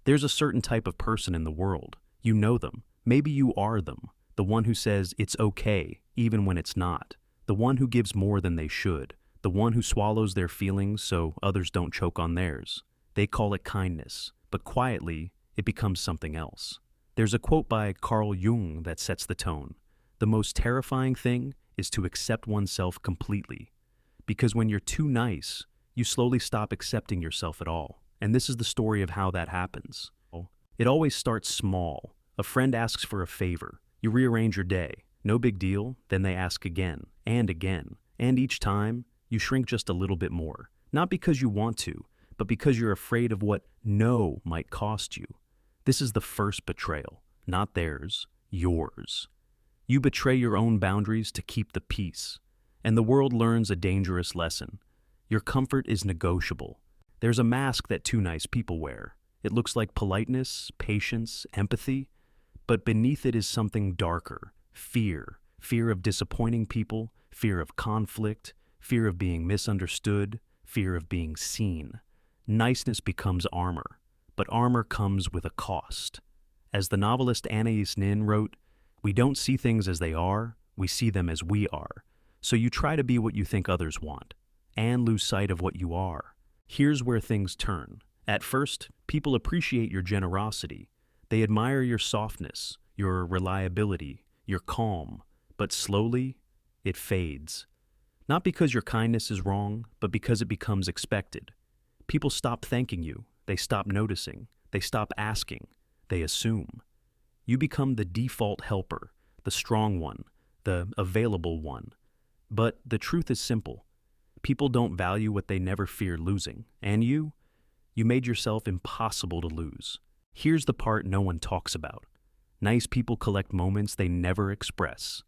There's a certain type of person in the world. You know them. Maybe you are them. The one who says it's okay, even when it's not. The one who gives more than they should. The one who swallows their feelings so others don't choke on theirs. They call it kindness, but quietly, it becomes something else. There's a quote by Carl Jung that sets the tone. The most terrifying thing is to accept oneself completely. Because when you're too nice, you slowly stop accepting yourself at all. And this is the story of how that happens. It always starts small. A friend asks for a favor. You rearrange your day. No big deal. Then they ask again, and again. And each time, you shrink just a little bit more. Not because you want to, but because you're afraid of what no might cost you. This is the first betrayal. Not theirs, yours. You betray your own boundaries to keep the peace. And the world learns a dangerous lesson. Your comfort is negotiable. There's a mask that too nice people wear. It looks like politeness, patience, empathy, but beneath it is something darker. Fear. Fear of disappointing people, fear of conflict, fear of being misunderstood, fear of being seen. Niceness becomes armor, but armor comes with a cost. As the novelist Anais Nin wrote, "We don't see things as they are, we see them as we are. So you try to be what you think others want, and lose sight of what you are." Here's where things turn. At first, people appreciate your generosity. They admire your softness, your reliability, your calm. But slowly, it fades. Not because your kindness is wrong, but because it becomes expected. People stop thanking you. They stop noticing. They stop asking. They assume. You become the default helper, the strong one, the available one. But the truth is simple. People don't value what they never fear losing. And you made yourself impossible to lose. Here's the part no one talks about. Nice people collect moments they never express.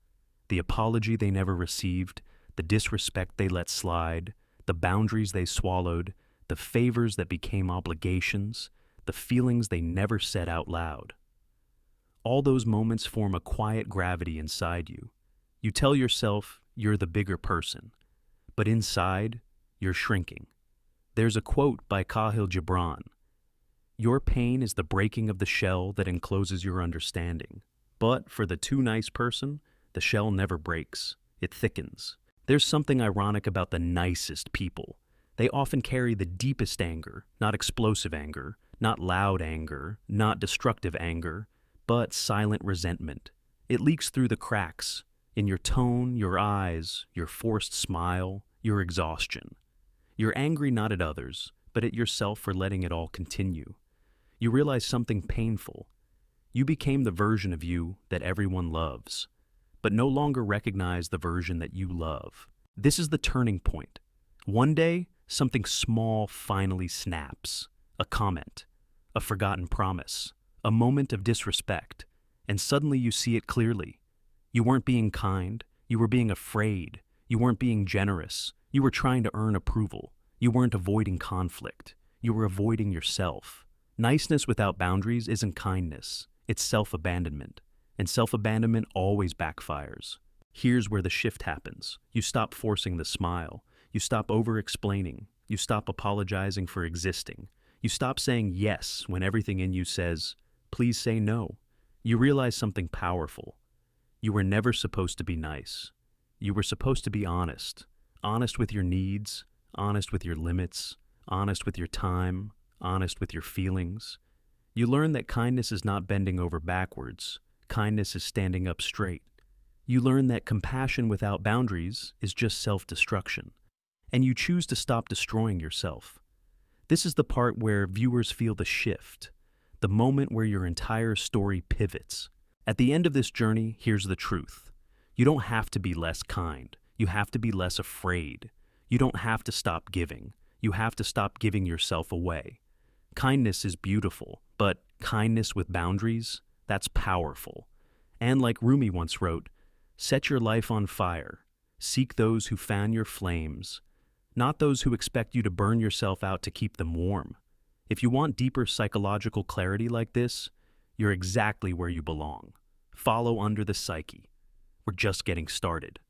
The apology they never received, the disrespect they let slide, the boundaries they swallowed, the favors that became obligations, the feelings they never said out loud. All those moments form a quiet gravity inside you. You tell yourself you're the bigger person, but inside, you're shrinking. There's a quote by Khalil Gibran. "Your pain is the breaking of the shell that encloses your understanding. But for the too nice person, the shell never breaks. It thickens." There's something ironic about the nicest people. They often carry the deepest anger, not explosive anger, not loud anger, not destructive anger, but silent resentment. It leaks through the cracks, in your tone, your eyes, your forced smile, your exhaustion. You're angry not at others, but at yourself for letting it all continue. You realize something painful. You became the version of you that everyone loves, but no longer recognize the version that you love. This is the turning point. One day, something small finally snaps. A comment, a forgotten promise, a moment of disrespect, and suddenly you see it clearly. You weren't being kind, you were being afraid, you weren't being generous, you were trying to earn approval, you weren't avoiding conflict, you were avoiding yourself. Niceness without boundaries isn't kindness, it's self-abandonment, and self-abandonment always backfires. Here's where the shift happens. You stop forcing the smile, you stop over-explaining, you stop apologizing for existing, you stop saying yes when everything in you says, please say no. You realize something powerful. You were never supposed to be nice. You were supposed to be honest. Honest with your needs, honest with your limits, honest with your time, honest with your feelings. You learn that kindness is not bending over backwards. Kindness is standing up straight. You learn that compassion without boundaries is just self-destruction. And you choose to stop destroying yourself. This is the part where viewers feel the shift, the moment where your entire story pivots. At the end of this journey, here's the truth. You don't have to be less kind. You have to be less afraid. You don't have to stop giving. You have to stop giving yourself away. Kindness is beautiful, but kindness with boundaries, that's powerful. And like Rumi once wrote, set your life on fire. Seek those who fan your flames, not those who expect you to burn yourself out to keep them warm. If you want deeper psychological clarity like this, you're exactly where you belong. Follow Under the Psyche. We're just getting started.